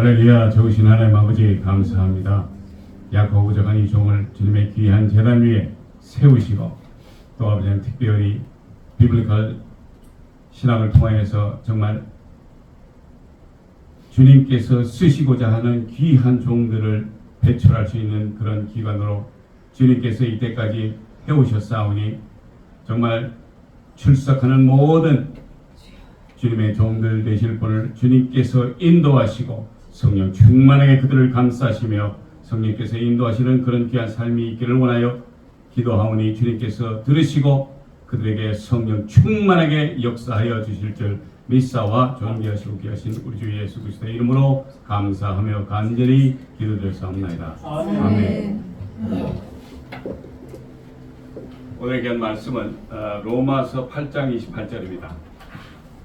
할렐루야. 좋으신 하나님 아버지 감사합니다. 약하고 부족한 이 종을 주님의 귀한 제단 위에 세우시고 또 아버지는 특별히 비블리컬 신학을 통하여서 정말 주님께서 쓰시고자 하는 귀한 종들을 배출할 수 있는 그런 기관으로 주님께서 이때까지 해오셨사오니 정말 출석하는 모든 주님의 종들 되실 분을 주님께서 인도하시고 성령 충만하게 그들을 감싸시며 성령께서 인도하시는 그런 귀한 삶이 있기를 원하여 기도하오니 주님께서 들으시고 그들에게 성령 충만하게 역사하여 주실 줄 믿사와 존귀하시고 귀하신 우리 주 예수 그리스도의 이름으로 감사하며 간절히 기도드렸사옵나이다. 아멘. 오늘 귀한 말씀은 로마서 8장 28절입니다.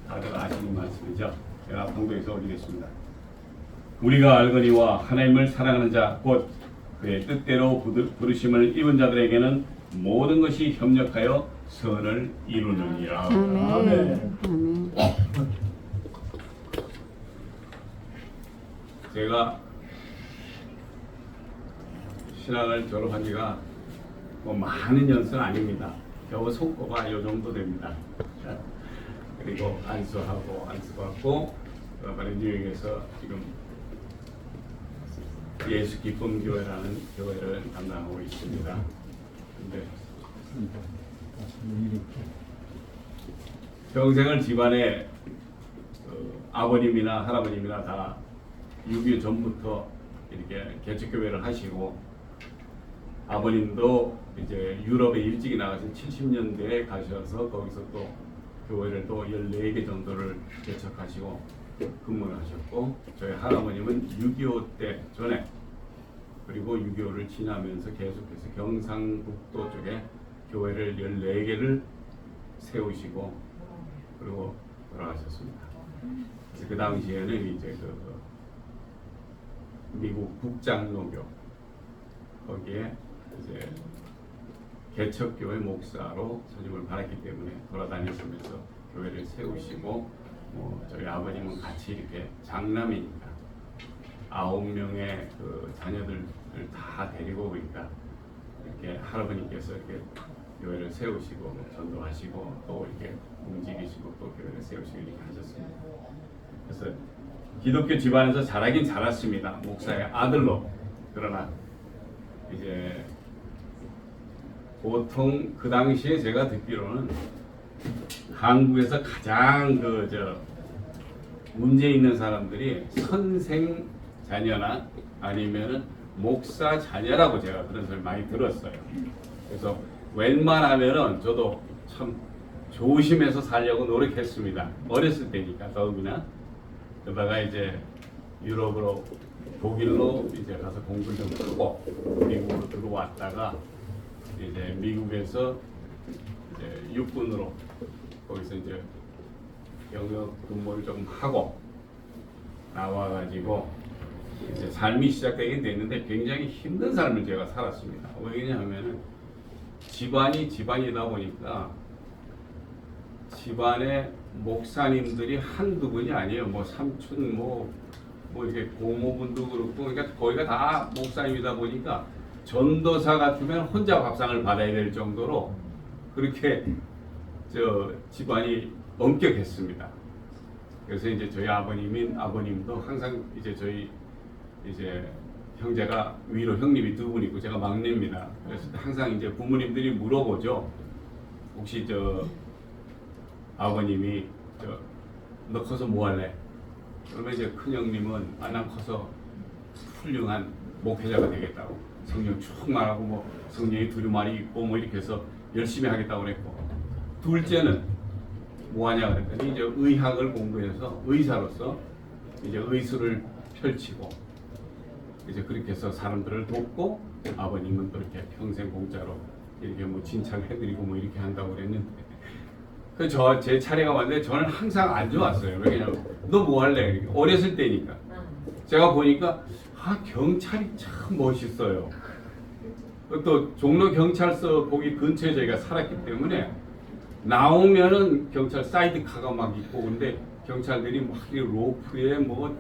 다들 아시는 말씀이죠. 제가 방송에서 올리겠습니다. 우리가 알거니와 하나님을 사랑하는 자 곧 그의 뜻대로 부르심을 입은 자들에게는 모든 것이 협력하여 선을 이루느니라. 아멘. 제가 신학을 졸업한 지가 뭐 많은 연수는 아닙니다. 겨우 속고가 요 정도 됩니다. 그리고 안수받고 그다음에 뉴욕에서 지금 예수 기쁨 교회라는 교회를 담당하고 있습니다. 근데 평생을 집안에 아버님이나 할아버님이나 다 6.25 전부터 이렇게 개척교회를 하시고 아버님도 이제 유럽에 일찍이 나가서 70년대에 가셔서 거기서 또 교회를 또 14개 정도를 개척하시고 근무를 하셨고 저희 할아버님은 6.25 때 전에 그리고 6.25를 지나면서 계속해서 경상북도 쪽에 교회를 14개를 세우시고 그리고 돌아가셨습니다. 그래서 그 당시에는 이제 그 미국 북장로교 거기에 이제 개척교회 목사로 선임을 받았기 때문에 돌아다니시면서 교회를 세우시고 저희 아버님은 같이 이렇게 장남이니까 9명의 그 자녀들을 다 데리고 오니까 이렇게 할아버님께서 이렇게 교회를 세우시고 전도하시고 또 이렇게 움직이시고 또 교회를 세우시고 이렇게 하셨습니다. 그래서 기독교 집안에서 자라긴 자랐습니다. 목사의 아들로. 그러나 이제 보통 그 당시에 제가 듣기로는 한국에서 가장 문제 있는 사람들이 선생 자녀나 아니면은 목사 자녀라고 제가 그런 소리 많이 들었어요. 그래서 웬만하면은 저도 참 조심해서 살려고 노력했습니다. 어렸을 때니까 더욱이나. 그러다가 이제 유럽으로 독일로 이제 가서 공부를 좀 하고 미국으로 들어왔다가 이제 미국에서 이제 육군으로 거기서 이제 영역 근무를 좀 하고 나와가지고 이제 삶이 시작되긴 됐는데 굉장히 힘든 삶을 제가 살았습니다. 왜냐하면은 집안이다 보니까 집안에 목사님들이 한두 분이 아니에요. 뭐 삼촌 뭐 이렇게 고모분도 그렇고 그러니까 거기가 다 목사님이다 보니까 전도사 같으면 혼자 밥상을 받아야 될 정도로 그렇게 집안이 엄격했습니다. 그래서 이제 저희 아버님도 항상 이제 저희 이제 형제가 위로 형님이 2분 있고 제가 막내입니다. 그래서 항상 이제 부모님들이 물어보죠. 혹시 아버님이 너 커서 뭐 할래? 그러면 이제 큰 형님은 난 커서 훌륭한 목회자가 되겠다고 성령 충만하고 뭐 성령이 두루마리 있고 뭐 이렇게 해서 열심히 하겠다고 그랬고 둘째는 뭐 하냐 그랬더니 이제 의학을 공부해서 의사로서 이제 의술을 펼치고 이제 그렇게 해서 사람들을 돕고 아버님은 또 이렇게 평생 공짜로 이렇게 뭐 진찰해드리고 뭐 이렇게 한다고 그랬는데 제 차례가 왔는데 저는 항상 안 좋았어요. 왜냐면 너 뭐 할래? 이렇게. 어렸을 때니까. 제가 보니까 경찰이 참 멋있어요. 또 종로 경찰서 거기 근처에 저희가 살았기 때문에 나오면은 경찰 사이드카가 막 있고 근데 경찰들이 막 로프에 뭐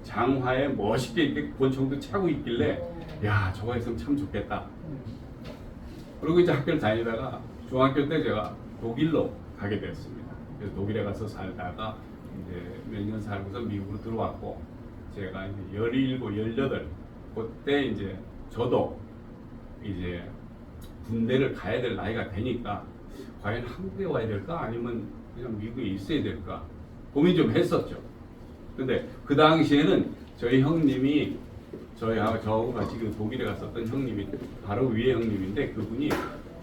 장화에 멋있게 이렇게 권총도 차고 있길래 야 저거 있으면 참 좋겠다. 그리고 이제 학교를 다니다가 중학교 때 제가 독일로 가게 됐습니다. 그래서 독일에 가서 살다가 이제 몇 년 살고서 미국으로 들어왔고 제가 이제 17, 18 그때 이제 저도 이제 군대를 가야 될 나이가 되니까 과연 한국에 와야 될까 아니면 그냥 미국에 있어야 될까 고민 좀 했었죠. 근데 그 당시에는 저희 형님이 저하고 같이 그 독일에 갔었던 형님이 바로 위에 형님인데 그분이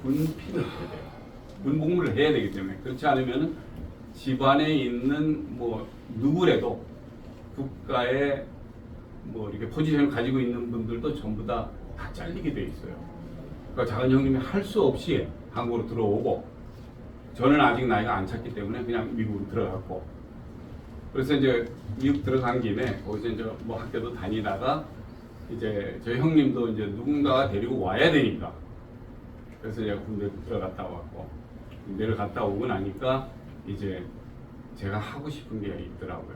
군필을 해야 돼요. 군복무를 해야 되기 때문에 그렇지 않으면은 집안에 있는 뭐 누구래도 국가의 뭐 이렇게 포지션을 가지고 있는 분들도 전부 다 잘리게 돼 있어요. 그러니까 작은 형님이 할 수 없이 한국으로 들어오고 저는 아직 나이가 안 찼기 때문에 그냥 미국으로 들어갔고 그래서 이제 미국 들어간 김에 거기서 이제 뭐 학교도 다니다가 이제 저희 형님도 이제 누군가가 데리고 와야 되니까 그래서 제가 군대 들어갔다 왔고 군대를 갔다 오고 나니까 이제 제가 하고 싶은 게 있더라고요.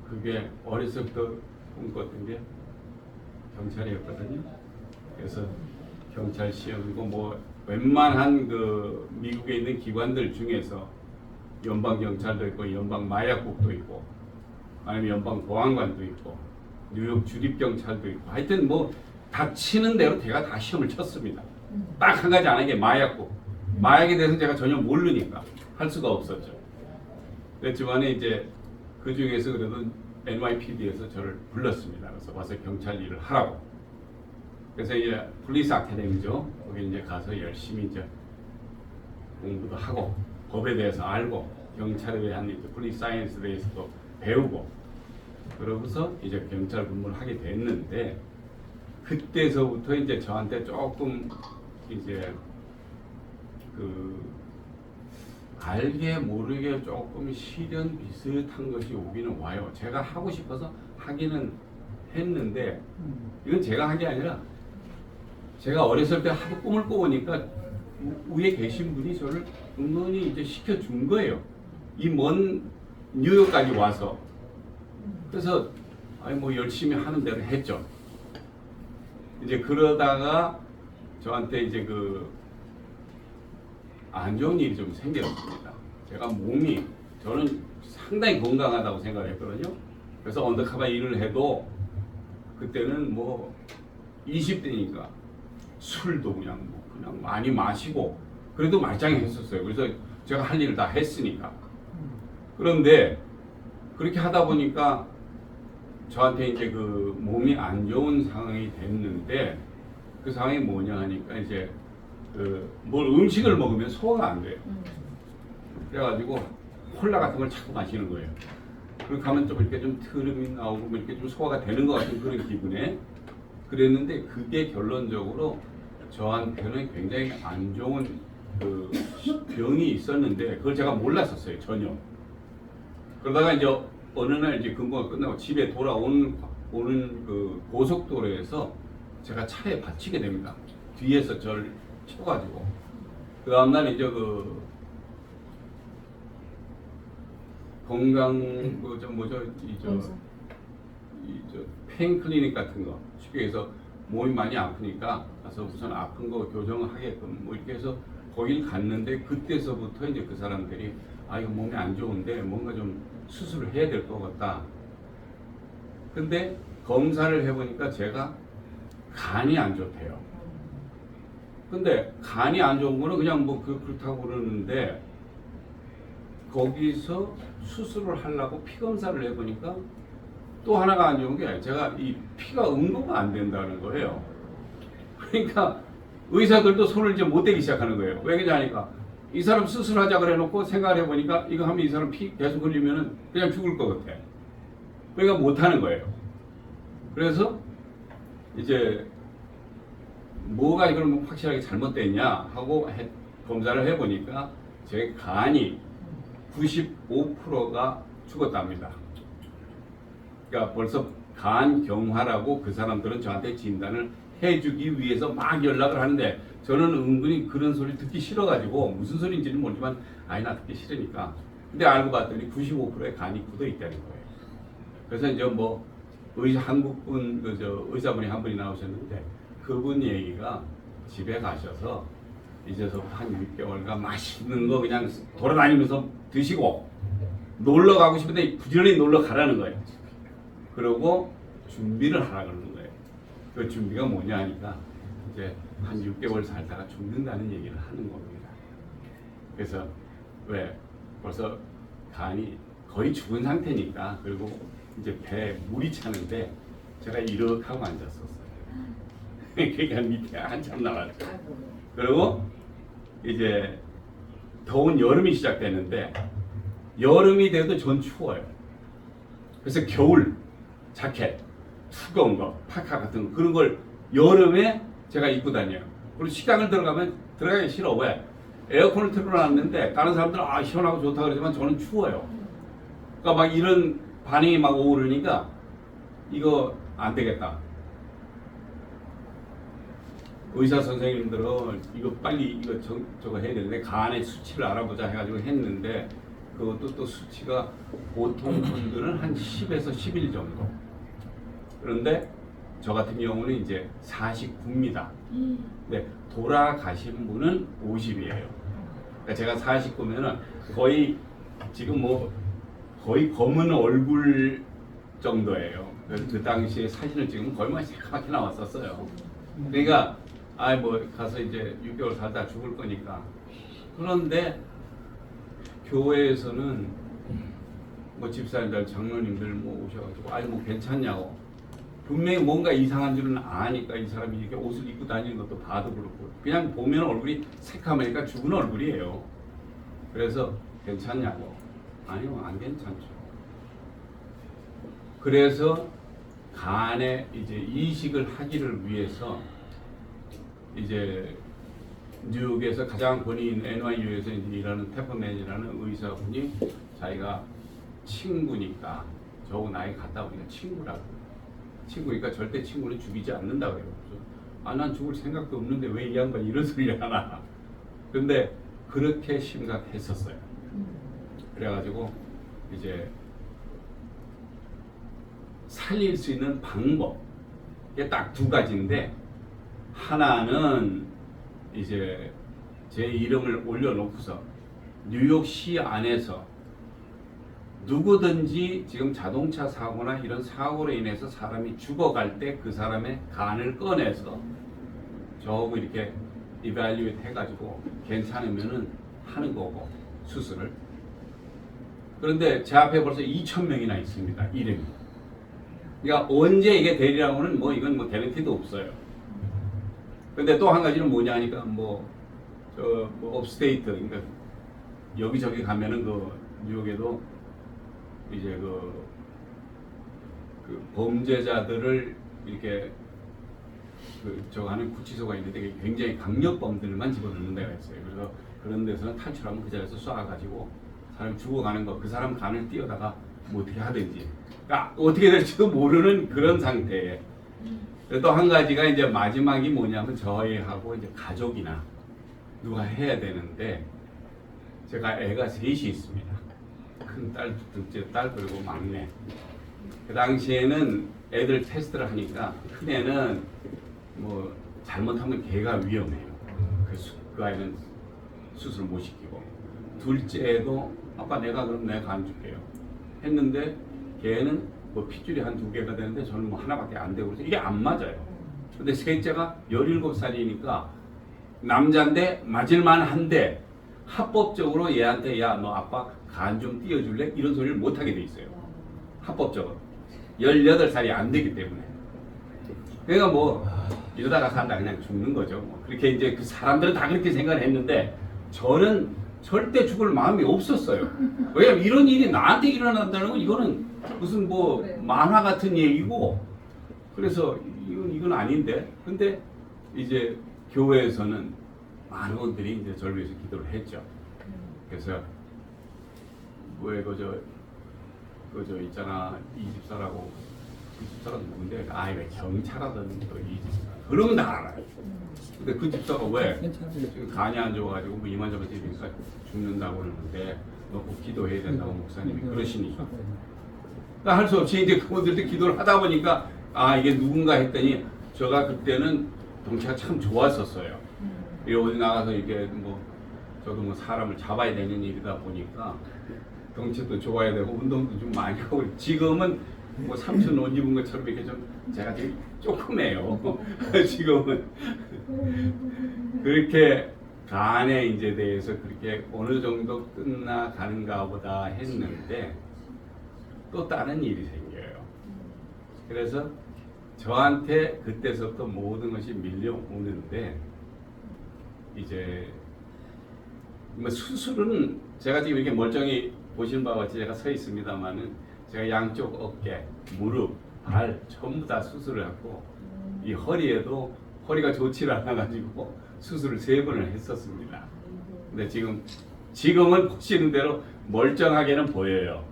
그게 어렸을 때부터 꿈꿨던 게 경찰이었거든요. 그래서 경찰 시험이고 뭐 웬만한 그 미국에 있는 기관들 중에서 연방 경찰도 있고 연방 마약국도 있고 아니면 연방 보안관도 있고 뉴욕 주립 경찰도 있고 하여튼 뭐 닥치는 대로 제가 다 시험을 쳤습니다. 딱 한 가지 안 한 게 마약국. 마약에 대해서 제가 전혀 모르니까 할 수가 없었죠. 그랬지만 이제 그 중에서 그래도 NYPD에서 저를 불렀습니다. 그래서 와서 경찰 일을 하라고. 그래서 이제 폴리스 아카데미죠. 거기 이제 가서 열심히 이제 공부도 하고 법에 대해서 알고 경찰에 대한 이제 폴리스 사이언스에 대해서도 배우고 그러고서 이제 경찰 근무를 하게 됐는데 그때서부터 이제 저한테 조금 이제 그 알게 모르게 조금 시련 비슷한 것이 오기는 와요. 제가 하고 싶어서 하기는 했는데 이건 제가 한 게 아니라 제가 어렸을 때 하도 꿈을 꿔보니까 위에 계신 분이 저를 은근히 이제 시켜준 거예요. 이 먼 뉴욕까지 와서. 그래서 아니 뭐 열심히 하는 대로 했죠. 이제 그러다가 저한테 이제 그 안 좋은 일이 좀 생겼습니다. 제가 몸이 저는 상당히 건강하다고 생각을 했거든요. 그래서 언더커버 일을 해도 그때는 뭐 20대니까 술도 그냥 많이 마시고 그래도 말짱했었어요. 그래서 제가 할 일을 다 했으니까. 그런데 그렇게 하다 보니까 저한테 이제 그 몸이 안 좋은 상황이 됐는데 그 상황이 뭐냐 하니까 이제 그 뭘 음식을 먹으면 소화가 안 돼요. 그래가지고 콜라 같은 걸 자꾸 마시는 거예요. 그렇게 하면 좀 이렇게 좀 트름이 나오고 뭐 이렇게 좀 소화가 되는 것 같은 그런 기분에 그랬는데 그게 결론적으로 저한테는 굉장히 안 좋은 그 병이 있었는데 그걸 제가 몰랐었어요 전혀. 그러다가 이제 어느 날 이제 근무가 끝나고 집에 돌아오는 그 고속도로에서 제가 차에 받치게 됩니다. 뒤에서 저를 쳐가지고 그 다음날 이제 그 건강 그저 뭐죠 이저 페인 클리닉 같은 거 쉽게 해서 몸이 많이 아프니까 가서 우선 아픈 거 교정을 하게끔 뭐 이렇게 해서 거길 갔는데 그때서부터 이제 그 사람들이 아 이거 몸이 안 좋은데 뭔가 좀 수술을 해야 될 것 같다. 근데 검사를 해보니까 제가 간이 안 좋대요. 근데 간이 안 좋은 거는 그냥 뭐 그렇다고 그러는데 거기서 수술을 하려고 피 검사를 해보니까 또 하나가 안 좋은 게 제가 이 피가 응고가 안 된다는 거예요. 그러니까 의사들도 손을 이제 못 대기 시작하는 거예요. 왜 그러냐니까 이 사람 수술하자 그래 놓고 생각을 해보니까 이거 하면 이 사람 피 계속 흘리면은 그냥 죽을 것 같아. 그러니까 못 하는 거예요. 그래서 이제 뭐가 이걸 확실하게 잘못됐냐 하고 검사를 해보니까 제 간이 95%가 죽었답니다. 그러니까 벌써 간경화라고 그 사람들은 저한테 진단을 해주기 위해서 막 연락을 하는데 저는 은근히 그런 소리 듣기 싫어가지고 무슨 소리인지는 모르지만 아니 나 듣기 싫으니까 근데 알고 봤더니 95%의 간이 굳어 있다는 거예요. 그래서 이제 뭐 한국분 의사분이 한 분이 나오셨는데 그분 얘기가 집에 가셔서 이제서부터 한 6개월간 맛있는 거 그냥 돌아다니면서 드시고 놀러 가고 싶은데 부지런히 놀러 가라는 거예요. 그리고 준비를 하라 그러는 거예요. 그 준비가 뭐냐 하니까 이제 한 6개월 살다가 죽는다는 얘기를 하는 겁니다. 그래서 왜 벌써 간이 거의 죽은 상태니까 그리고 이제 배에 물이 차는데 제가 이렇게 하고 앉았었어요. 그러니까 밑에 한참 남았죠. 그리고 이제 더운 여름이 시작되는데 여름이 돼도 전 추워요. 그래서 겨울 자켓, 두꺼운 거, 파카 같은 거 그런 걸 여름에 제가 입고 다녀요. 그리고 식당을 들어가면 들어가기 싫어. 왜? 에어컨을 틀어놨는데 다른 사람들은 아 시원하고 좋다 그러지만 저는 추워요. 그러니까 막 이런 반응이 막 오르니까 이거 안 되겠다. 의사 선생님들은 이거 빨리 이거 저거 해야 되는데 간의 수치를 알아보자 해가지고 했는데 그것도 또 수치가 보통 분들은 한 10에서 11 정도. 그런데 저 같은 경우는 이제 49입니다. 네, 돌아가신 분은 50이에요. 그러니까 제가 49면은 거의 지금 뭐 거의 검은 얼굴 정도예요. 그래서 그 당시에 사진을 찍으면 거의 뭐 새까맣게 나왔었어요. 그러니까 뭐 가서 이제 6개월 살다 죽을 거니까. 그런데 교회에서는 뭐 집사님들, 장로님들 뭐 오셔가지고 뭐 괜찮냐고. 분명히 뭔가 이상한 줄은 아니까 이 사람이 이렇게 옷을 입고 다니는 것도 봐도 그렇고 그냥 보면 얼굴이 새카매니까 죽은 얼굴이에요. 그래서 괜찮냐고. 아니요, 안 괜찮죠. 그래서 간에 이제 이식을 하기를 위해서 이제 뉴욕에서 가장 권위 있는 NYU에서 이제 일하는 태퍼맨이라는 의사분이 자기가 친구니까 저하고 나이 같다 보니까 친구라고. 친구니까 절대 친구는 죽이지 않는다 그래요. 난 죽을 생각도 없는데 왜 이 양반 이런 소리를 하나. 근데 그렇게 심각했었어요. 그래가지고 이제 살릴 수 있는 방법 이게 딱 두 가지인데 하나는 이제 제 이름을 올려놓고서 뉴욕시 안에서 누구든지 지금 자동차 사고나 이런 사고로 인해서 사람이 죽어갈 때 그 사람의 간을 꺼내서 저하고 이렇게 이발리에이트 해가지고 괜찮으면은 하는 거고 수술을. 그런데 제 앞에 벌써 2,000명이나 있습니다. 이름이. 그러니까 언제 이게 되리라고는 뭐 이건 뭐 개런티도 없어요. 근데 또 한 가지는 뭐냐 하니까 뭐 업스테이트 그러니까 여기저기 가면은 그 뉴욕에도 이제 그 범죄자들을 이렇게 저거 하는 구치소가 있는데 굉장히 강력범들만 집어넣는 데가 있어요. 그래서 그런 데서는 탈출하면 그 자리에서 쏴가지고 사람이 죽어가는 거 그 사람 간을 띄어다가 뭐 어떻게 하든지 그러니까 어떻게 될지도 모르는 그런 상태에 또 한 가지가 이제 마지막이 뭐냐면 저희하고 이제 가족이나 누가 해야 되는데 제가 애가 셋이 있습니다. 큰 딸, 둘째 딸 그리고 막내. 그 당시에는 애들 테스트를 하니까 큰 애는 뭐 잘못하면 걔가 위험해요. 그 아이는 수술 못 시키고 둘째 애도 아빠 그럼 내가 안 줄게요 했는데 걔는 뭐 핏줄이 한 2개가 되는데 저는 뭐 하나밖에 안 되고 그래서 이게 안 맞아요. 근데 셋째가 17살이니까 남자인데 맞을만 한데 합법적으로 얘한테 야 너 아빠 간 좀 띄워줄래? 이런 소리를 못하게 돼 있어요. 합법적으로 18살이 안 되기 때문에. 그러니까 뭐 이러다가 산다 그냥 죽는 거죠. 뭐 그렇게 이제 그 사람들은 다 그렇게 생각을 했는데 저는 절대 죽을 마음이 없었어요. 왜냐면 이런 일이 나한테 일어난다는 건 이거는 무슨 뭐 만화 같은 얘기고 그래서 이건 아닌데. 근데 이제 교회에서는 많은 분들이 이제 저를 위해서 기도를 했죠. 그래서 왜 그저 있잖아 이 집사라고 그 집사가 누군데 왜 경찰하던 그 이 집사 그러면 다 알아요. 근데 그 집사가 왜 지금 간이 안 좋아가지고 뭐 이만저만 되니까 죽는다고 그러는데 너 꼭 기도해야 된다고 목사님이 그러시니 할 수 없이 이제 그분들도 기도를 하다 보니까 아 이게 누군가 했더니 제가 그때는 덩치가 참 좋았었어요. 어디 나가서 이게 뭐 저도 뭐 사람을 잡아야 되는 일이다 보니까 덩치도 좋아야 되고 운동도 좀 많이 하고 지금은 뭐 삼촌 옷 입은 것처럼 이렇게 좀 제가 되게 조그매요. 지금은 그렇게 간에 이제 대해서 그렇게 어느 정도 끝나가는가 보다 했는데 또 다른 일이 생겨요. 그래서 저한테 그때서부터 모든 것이 밀려오는데 이제 뭐 수술은 제가 지금 이렇게 멀쩡히 보시는 바와 같이 제가 서 있습니다만은 제가 양쪽 어깨, 무릎, 발 전부 다 수술을 했고 이 허리에도 허리가 좋지 않아 가지고 수술을 3번을 했었습니다. 근데 지금은 보시는 대로 멀쩡하게는 보여요.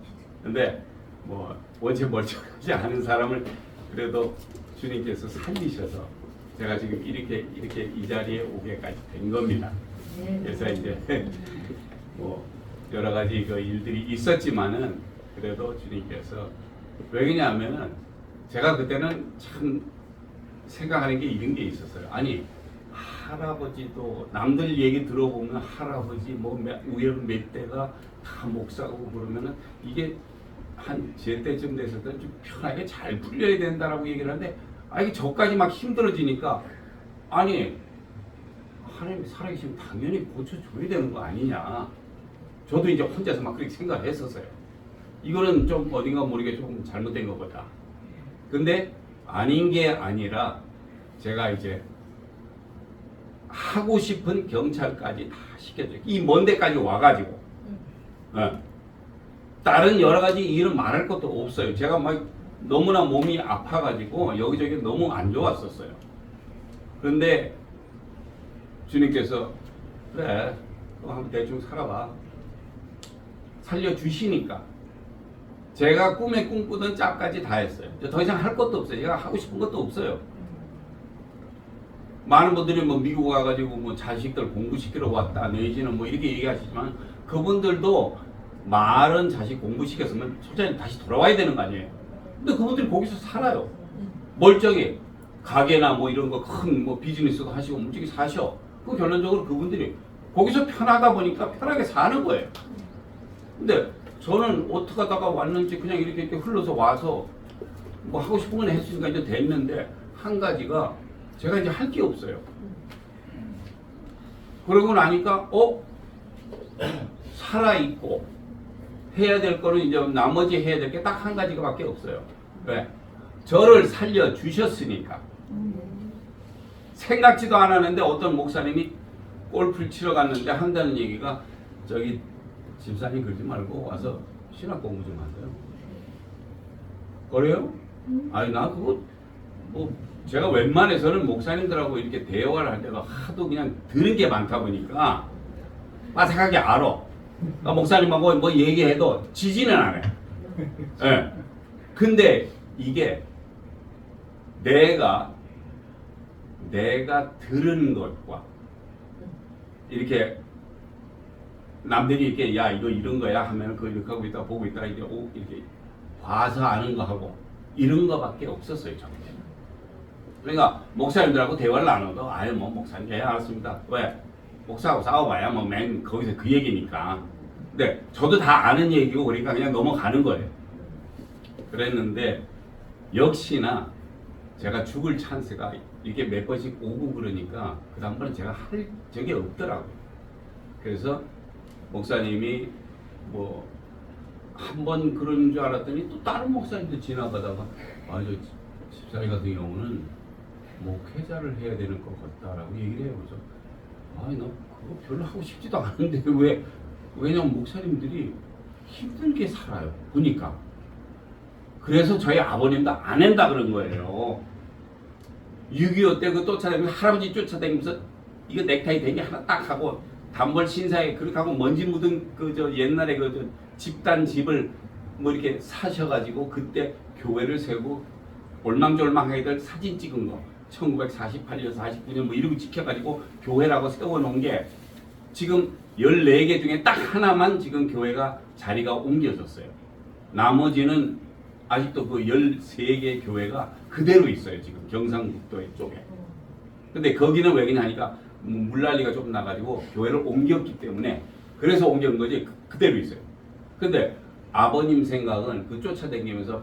근데 뭐 원체 멀쩡하지 않은 사람을 그래도 주님께서 살리셔서 제가 지금 이렇게 이 자리에 오게까지 된 겁니다. 그래서 이제 뭐 여러 가지 그 일들이 있었지만은 그래도 주님께서 왜냐하면은 제가 그때는 참 생각하는 게 이런 게 있었어요. 아니 할아버지도 남들 얘기 들어보면 할아버지 뭐 우연 몇 대가 다 목사고 그러면은 이게 한 제 때쯤 됐을 때는 좀 편하게 잘 풀려야 된다라고 얘기를 하는데 아 이게 저까지 막 힘들어지니까 아니 하나님이 살아계시면 당연히 고쳐줘야 되는 거 아니냐. 저도 이제 혼자서 막 그렇게 생각을 했었어요. 이거는 좀 어딘가 모르게 조금 잘못된 것보다. 근데 아닌 게 아니라 제가 이제 하고 싶은 경찰까지 다 시켜줘요. 이 먼 데까지 와가지고. 다른 여러 가지 일은 말할 것도 없어요. 제가 막 너무나 몸이 아파가지고 여기저기 너무 안 좋았었어요. 그런데 주님께서 그래 너 한번 대충 살아봐. 살려주시니까 제가 꿈에 꿈꾸던 짝까지 다 했어요. 더 이상 할 것도 없어요. 제가 하고 싶은 것도 없어요. 많은 분들이 뭐 미국 와가지고 뭐 자식들 공부시키러 왔다 내지는 뭐 이렇게 얘기하시지만 그분들도 말은 자식 공부시켰으면 솔직히 다시 돌아와야 되는 거 아니에요. 근데 그분들이 거기서 살아요. 멀쩡히 가게나 뭐 이런 거 큰 뭐 비즈니스도 하시고 멀쩡히 사셔. 그 결론적으로 그분들이 거기서 편하다 보니까 편하게 사는 거예요. 근데 저는 어떻게 하다가 왔는지 그냥 이렇게 흘러서 와서 뭐 하고 싶은 건 했으니까 이제 됐는데 한 가지가 제가 이제 할 게 없어요. 그러고 나니까 살아있고 해야 될 거는 이제 나머지 해야 될 게 딱 한 가지가밖에 없어요. 왜? 저를 살려 주셨으니까. 생각지도 않았는데 어떤 목사님이 골프를 치러 갔는데 한다는 얘기가 저기 집사님 그러지 말고 와서 신학 공부 좀 하세요. 그래요? 아니 나 그거 뭐 제가 웬만해서는 목사님들하고 이렇게 대화를 할 때가 하도 그냥 들은 게 많다 보니까 빠삭하게 알아. 그러니까 목사님하고 뭐 얘기해도 지지는 않아요. 네. 근데 이게 내가 들은 것과 이렇게 남들이 이렇게 야 이거 이런 거야 하면 그거 이렇게 하고 있다 보고 있다 이렇게 봐서 아는 거 하고 이런 거밖에 없었어요 저한테. 그러니까 목사님들하고 대화를 나눠도 아유 뭐 목사님 예 알았습니다. 왜 목사하고 싸워봐야 뭐 맨 거기서 그 얘기니까. 근데 저도 다 아는 얘기고 그러니까 그냥 넘어가는 거예요. 그랬는데 역시나 제가 죽을 찬스가 이렇게 몇 번씩 오고 그러니까 그 다음번에 제가 할 적이 없더라고요. 그래서 목사님이 뭐 한 번 그런 줄 알았더니 또 다른 목사님도 지나가다가 아 저 집사님 같은 경우는 목회자를 해야 되는 것 같다라고 얘기를 해요. 그래서 아니 나 그거 별로 하고 싶지도 않은데 왜냐면 목사님들이 힘들게 살아요. 보니까. 그래서 저희 아버님도 안 한다 그런 거예요. 6.25 때 그 쫓아다니면서 할아버지 쫓아다니면서 이거 넥타이 대기 하나 딱 하고 단벌 신사에 그렇게 하고 먼지 묻은 그 저 옛날에 그 저 집단 집을 뭐 이렇게 사셔가지고 그때 교회를 세우고 올망졸망하게들 사진 찍은 거 1948년 49년 뭐 이러고 지켜가지고 교회라고 세워놓은 게 지금 14개 중에 딱 하나만 지금 교회가 자리가 옮겨졌어요. 나머지는 아직도 그 13개 교회가 그대로 있어요. 지금 경상북도 쪽에. 근데 거기는 왜 그러냐니까 물난리가 조금 나가지고 교회를 옮겼기 때문에 그래서 옮긴 거지 그대로 있어요. 근데 아버님 생각은 그 쫓아다니면서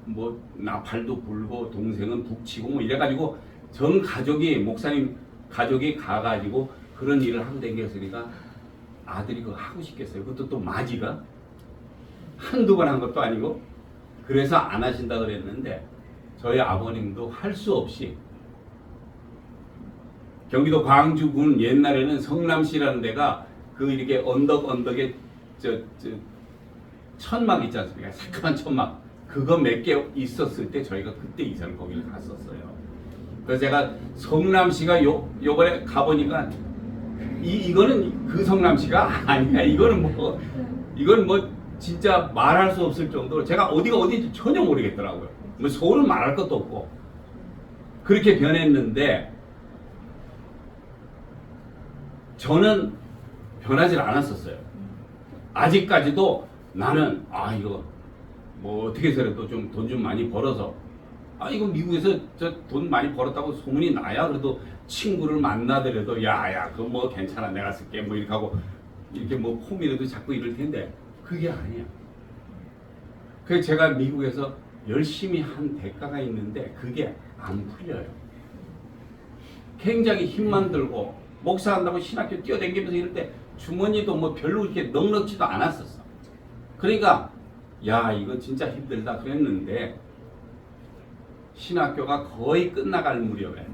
뭐 나팔도 불고 동생은 북치고 뭐 이래가지고 전 가족이 목사님 가족이 가가지고 그런 일을 하고 다녔으니까 아들이 그거 하고 싶겠어요. 그것도 또 맞이가 한두 번 한 것도 아니고 그래서 안 하신다 그랬는데 저희 아버님도 할 수 없이 경기도 광주군 옛날에는 성남시라는 데가 그 이렇게 언덕에 저 천막 있지 않습니까? 새까만 천막 그거 몇 개 있었을 때 저희가 그때 이사를 거기를 갔었어요. 그래서 제가 성남시가 요번에 가보니까 이거는 그 성남시가 아니야. 이거는 뭐 진짜 말할 수 없을 정도로 제가 어디가 어딘지 전혀 모르겠더라고요. 뭐 서울은 말할 것도 없고 그렇게 변했는데 저는 변하지 않았었어요. 아직까지도 나는 이거 뭐 어떻게 해서라도 좀 돈 좀 많이 벌어서 이거 미국에서 저 돈 많이 벌었다고 소문이 나야 그래도 친구를 만나더라도 야야 그거 뭐 괜찮아 내가 쓸게 뭐 이렇게 하고 이렇게 뭐 폼이라도 자꾸 이럴 텐데 그게 아니야. 그래서 제가 미국에서 열심히 한 대가가 있는데 그게 안 풀려요. 굉장히 힘만 들고 목사한다고 신학교 뛰어다니면서 이럴 때 주머니도 뭐 별로 이렇게 넉넉지도 않았었어. 그러니까 야 이거 진짜 힘들다 그랬는데 신학교가 거의 끝나갈 무렵에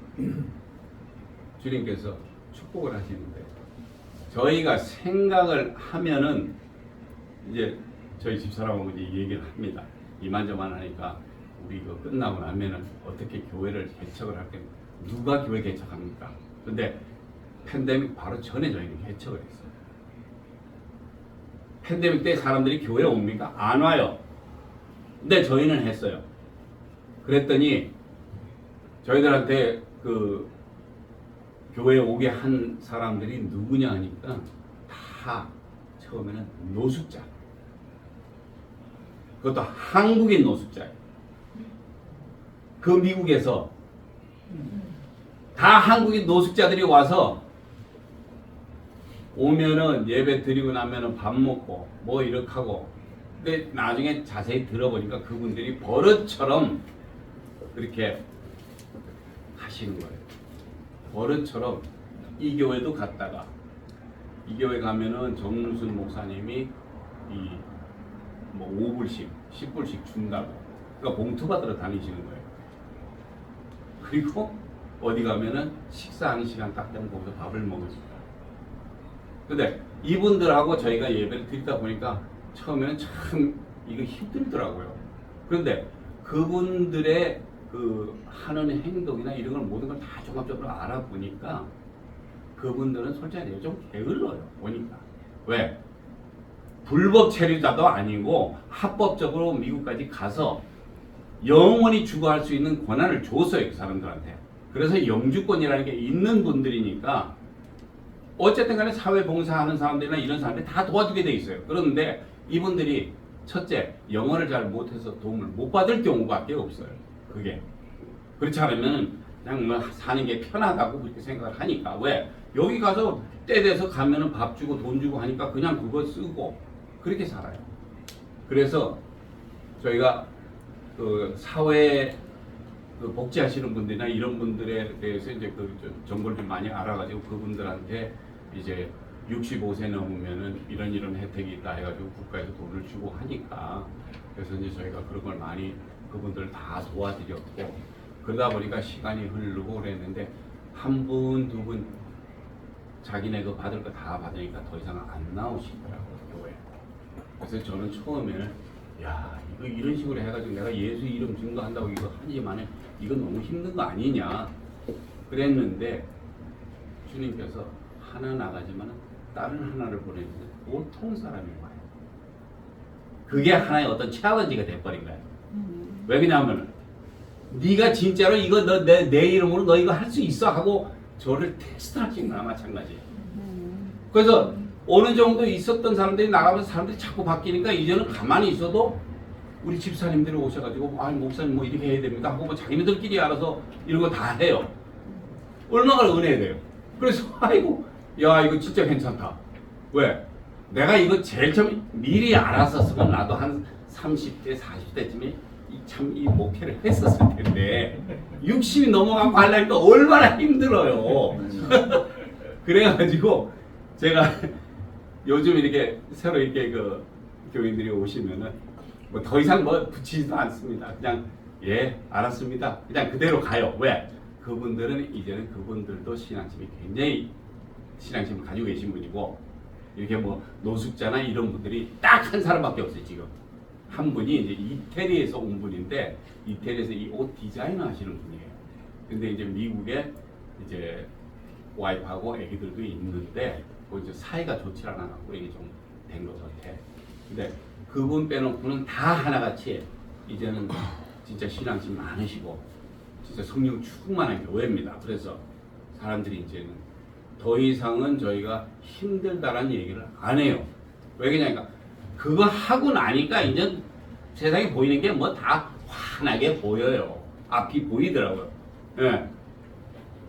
주님께서 축복을 하시는데 저희가 생각을 하면은 이제 저희 집사람하고 이제 얘기를 합니다. 이만저만 하니까 우리 이거 끝나고 나면은 어떻게 교회를 개척을 할까? 누가 교회 개척합니까? 근데 팬데믹 바로 전에 저희는 개척을 했어요. 팬데믹 때 사람들이 교회에 옵니까? 안 와요. 근데 저희는 했어요. 그랬더니 저희들한테 그 교회에 오게 한 사람들이 누구냐 하니까 다 처음에는 노숙자. 그것도 한국인 노숙자예요. 그 미국에서 다 한국인 노숙자들이 와서 오면은 예배 드리고 나면은 밥 먹고 뭐 이렇게 하고 근데 나중에 자세히 들어보니까 그분들이 버릇처럼 그렇게 하시는 거예요. 버릇처럼 이 교회도 갔다가 이 교회 가면은 정무순 목사님이 이 뭐 5불씩 10불씩 준다고 그러니까 봉투 받으러 다니시는 거예요. 그리고 어디 가면은 식사하는 시간 딱 되면 거기서 밥을 먹으시고 근데 이분들하고 저희가 예배를 드리다 보니까 처음에는 참 이거 힘들더라고요. 그런데 그분들의 그 하는 행동이나 이런 걸 모든 걸 다 종합적으로 알아보니까 그분들은 솔직히 좀 게을러요. 보니까 왜? 불법 체류자도 아니고 합법적으로 미국까지 가서 영원히 주거할 수 있는 권한을 줬어요. 그 사람들한테. 그래서 영주권이라는 게 있는 분들이니까 어쨌든 간에 사회봉사하는 사람들이나 이런 사람들이 다 도와주게 돼 있어요. 그런데 이분들이 첫째, 영어를 잘 못해서 도움을 못 받을 경우밖에 없어요. 그게. 그렇지 않으면 그냥 뭐 사는 게 편하다고 그렇게 생각을 하니까. 왜? 여기 가서 때 돼서 가면은 밥 주고 돈 주고 하니까 그냥 그거 쓰고 그렇게 살아요. 그래서 저희가 그 사회 그 복지하시는 분들이나 이런 분들에 대해서 이제 그 정보를 좀 많이 알아가지고 그분들한테 이제 65세 넘으면은 이런 혜택이 있다 해가지고 국가에서 돈을 주고 하니까 그래서 이제 저희가 그런 걸 많이 그분들 다 도와드렸고 그러다 보니까 시간이 흐르고 그랬는데 한 분, 두 분 자기네 그 받을 거 다 받으니까 더 이상 안 나오시더라고요, 교회. 그래서 저는 처음에는 야 이거 이런 식으로 해가지고 내가 예수 이름 증거한다고 이거 하지만은 이건 너무 힘든 거 아니냐 그랬는데 주님께서 하나 나가지만 다른 하나를 보내는데 보통 사람이 와요. 그게 하나의 어떤 챌린지가 돼버린 거예요. 왜 그러냐면 네가 진짜로 이거 너 내 이름으로 너 이거 할 수 있어 하고 저를 테스트하신 거나 마찬가지예요. 그래서 어느 정도 있었던 사람들이 나가면서 사람들이 자꾸 바뀌니까 이제는 가만히 있어도 우리 집사님들이 오셔가지고 아 목사님 뭐 이렇게 해야 됩니다 하고 뭐 자기네들끼리 알아서 이런 거 다 해요. 얼마나 은혜돼요. 그래서 아이고 야 이거 진짜 괜찮다. 왜? 내가 이거 제일 처음 미리 알았었으면 나도 한 30대 40대쯤에 참 이 목회를 했었을 텐데 60이 넘어가고 하려니까 얼마나 힘들어요. 그래가지고 제가 요즘 이렇게 새로 이렇게 그 교인들이 오시면은 뭐 더 이상 뭐 붙이지도 않습니다. 그냥 예 알았습니다. 그냥 그대로 가요. 왜? 그분들은 이제는 그분들도 신앙심이 굉장히 신앙심을 가지고 계신 분이고 이렇게 뭐 노숙자나 이런 분들이 딱 한 사람밖에 없어요. 지금 한 분이 이제 이태리에서 온 분인데 이태리에서 이 옷 디자이너 하시는 분이에요. 근데 이제 미국에 이제 와이프하고 아기들도 있는데 뭐 이제 사이가 좋지 않아 갖고 이게 좀 된 것 같아. 근데 그분 빼놓고는 다 하나같이 이제는 진짜 신앙심 많으시고 진짜 성령 충만한 교회입니다. 그래서 사람들이 이제는 더 이상은 저희가 힘들다라는 얘기를 안 해요. 왜 그러냐니까 그거 하고 나니까 이제 세상에 보이는 게 뭐 다 환하게 보여요. 앞이 보이더라고요. 예.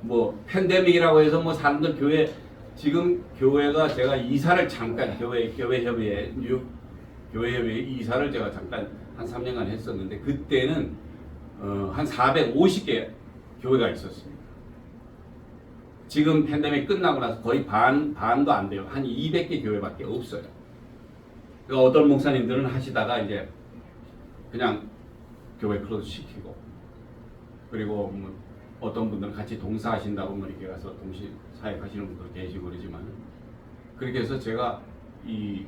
뭐 팬데믹이라고 해서 뭐 사람들 교회 지금 교회가 제가 이사를 잠깐 교회협의회 뉴욕 교회협의회 이사를 제가 잠깐 한 3년간 했었는데 그때는 한 450개 교회가 있었습니다. 지금 팬데믹 끝나고 나서 거의 반도 안 돼요. 한 200개 교회밖에 없어요. 그러니까 어떤 목사님들은 하시다가 이제 그냥 교회 클로즈 시키고 그리고 뭐 어떤 분들은 같이 동사하신다고 뭐 이렇게 가서 동시 사역하시는 분도 계시고 그러지만 그렇게 해서 제가 이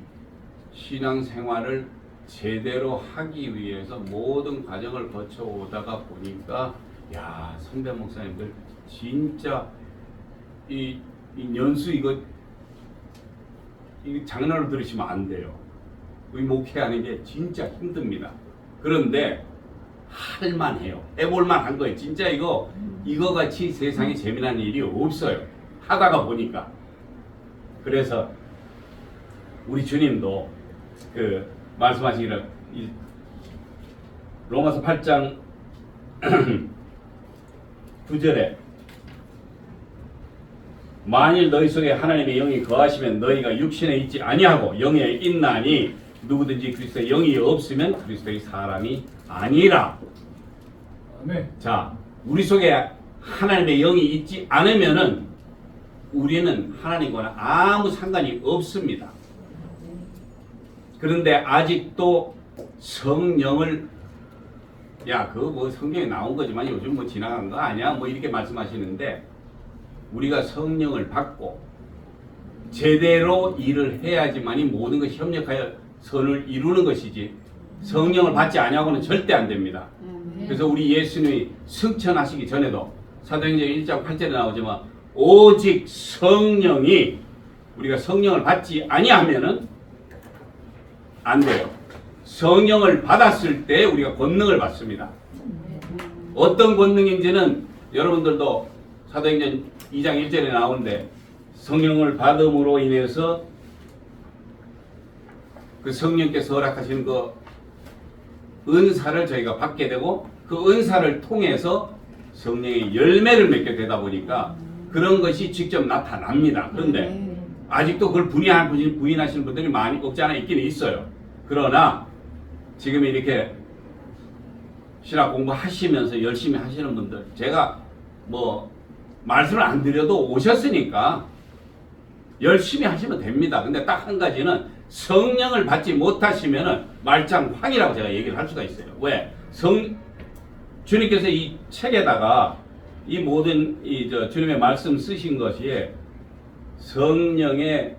신앙생활을 제대로 하기 위해서 모든 과정을 거쳐오다가 보니까 야 선배 목사님들 진짜 이 연수 이거 장난으로 들으시면 안 돼요. 이 목회하는 게 진짜 힘듭니다. 그런데 할만해요. 해볼만 한 거예요. 진짜 이거 같이 세상에 재미난 일이 없어요. 하다가 보니까. 그래서 우리 주님도 그 말씀하시기를 로마서 8장 9절에 만일 너희 속에 하나님의 영이 거하시면 너희가 육신에 있지 아니하고 영에 있나니 누구든지 그리스도의 영이 없으면 그리스도의 사람이 아니라. 네. 자, 우리 속에 하나님의 영이 있지 않으면은 우리는 하나님과는 아무 상관이 없습니다. 그런데 아직도 성령을 야, 그거 뭐 성경에 나온 거지만 요즘 뭐 지나간 거 아니야? 뭐 이렇게 말씀하시는데 우리가 성령을 받고 제대로 일을 해야지만이 모든 것이 협력하여 선을 이루는 것이지 성령을 받지 아니하고는 절대 안 됩니다. 그래서 우리 예수님이 승천하시기 전에도 사도행전 1장 8절에 나오지만 오직 성령이 우리가 성령을 받지 아니하면은 안 돼요. 성령을 받았을 때 우리가 권능을 받습니다. 어떤 권능인지는 여러분들도 사도행전 2장 1절에 나오는데 성령을 받음으로 인해서 그 성령께서 허락하신 그 은사를 저희가 받게 되고 그 은사를 통해서 성령의 열매를 맺게 되다 보니까 그런 것이 직접 나타납니다. 그런데 아직도 그걸 부인하시는 분들이 많이 없지 않아 있기는 있어요. 그러나 지금 이렇게 신학 공부하시면서 열심히 하시는 분들 제가 뭐 말씀을 안 드려도 오셨으니까 열심히 하시면 됩니다. 근데 딱 한 가지는 성령을 받지 못하시면은 말짱황이라고 제가 얘기를 할 수가 있어요. 왜? 주님께서 이 책에다가 이 모든 주님의 말씀 쓰신 것이 성령의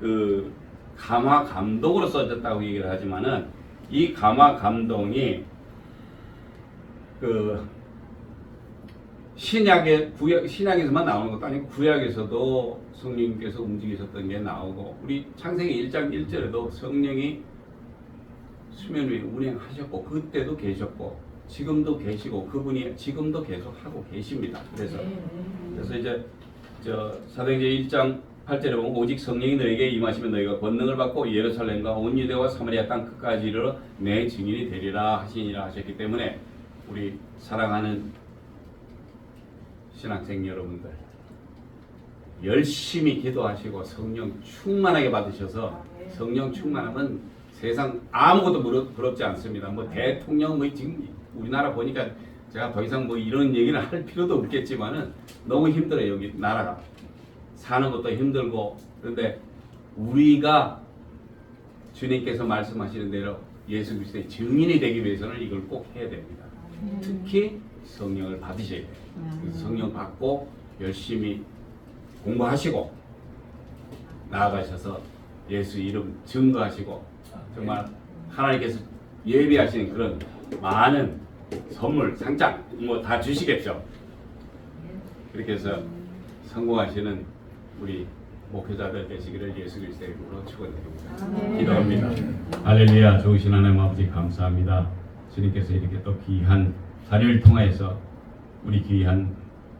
그 감화 감동으로 써졌다고 얘기를 하지만은 이 감화 감동이 그 신약에서만 나오는 것도 아니고 구약에서도 성령님께서 움직이셨던 게 나오고 우리 창세기 1장 1절에도 성령이 수면 위에 운행하셨고 그때도 계셨고 지금도 계시고 그분이 지금도 계속 하고 계십니다. 그래서 이제 사도행전 1장 8절에 보면 오직 성령이 너에게 임하시면 너희가 권능을 받고 예루살렘과 온 유대와 사마리아 땅 끝까지 이르러 내 증인이 되리라 하시니라 하셨기 때문에 우리 사랑하는 신학생 여러분들 열심히 기도하시고 성령 충만하게 받으셔서 성령 충만하면 세상 아무것도 부럽지 않습니다. 뭐 대통령 뭐 지금 우리나라 보니까 제가 더 이상 뭐 이런 얘기를 할 필요도 없겠지만은 너무 힘들어요. 여기 나라가 사는 것도 힘들고. 그런데 우리가 주님께서 말씀하시는 대로 예수 그리스도의 증인이 되기 위해서는 이걸 꼭 해야 됩니다. 특히 성령을 받으셔야 돼요. 그래서 성령 받고 열심히 공부하시고 나아가셔서 예수 이름 증거하시고 정말 하나님께서 예비하시는 그런 많은 선물, 상장 뭐 다 주시겠죠. 그렇게 해서 성공하시는 우리 목회자들 되시기를 예수 그리스도의 이름으로 축원드립니다. 기도합니다. 할렐루야. 좋으신 하나님 아버지 감사합니다. 주님께서 이렇게 또 귀한 자리를 통해서 우리 귀한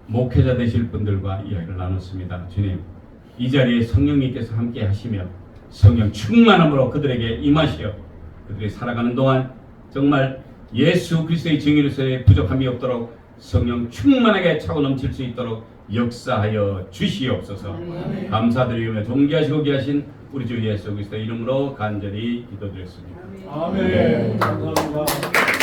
목회자 되실 분들과 이야기를 나눴습니다. 주님, 이 자리에 성령님께서 함께 하시며 성령 충만함으로 그들에게 임하시어 그들이 살아가는 동안 정말 예수 그리스도의 증인으로서의 부족함이 없도록 성령 충만하게 차고 넘칠 수 있도록 역사하여 주시옵소서. 감사드리며 존귀하시고 귀하신 우리 주 예수 그리스도의 이름으로 간절히 기도드렸습니다. 아멘. 감사합니다.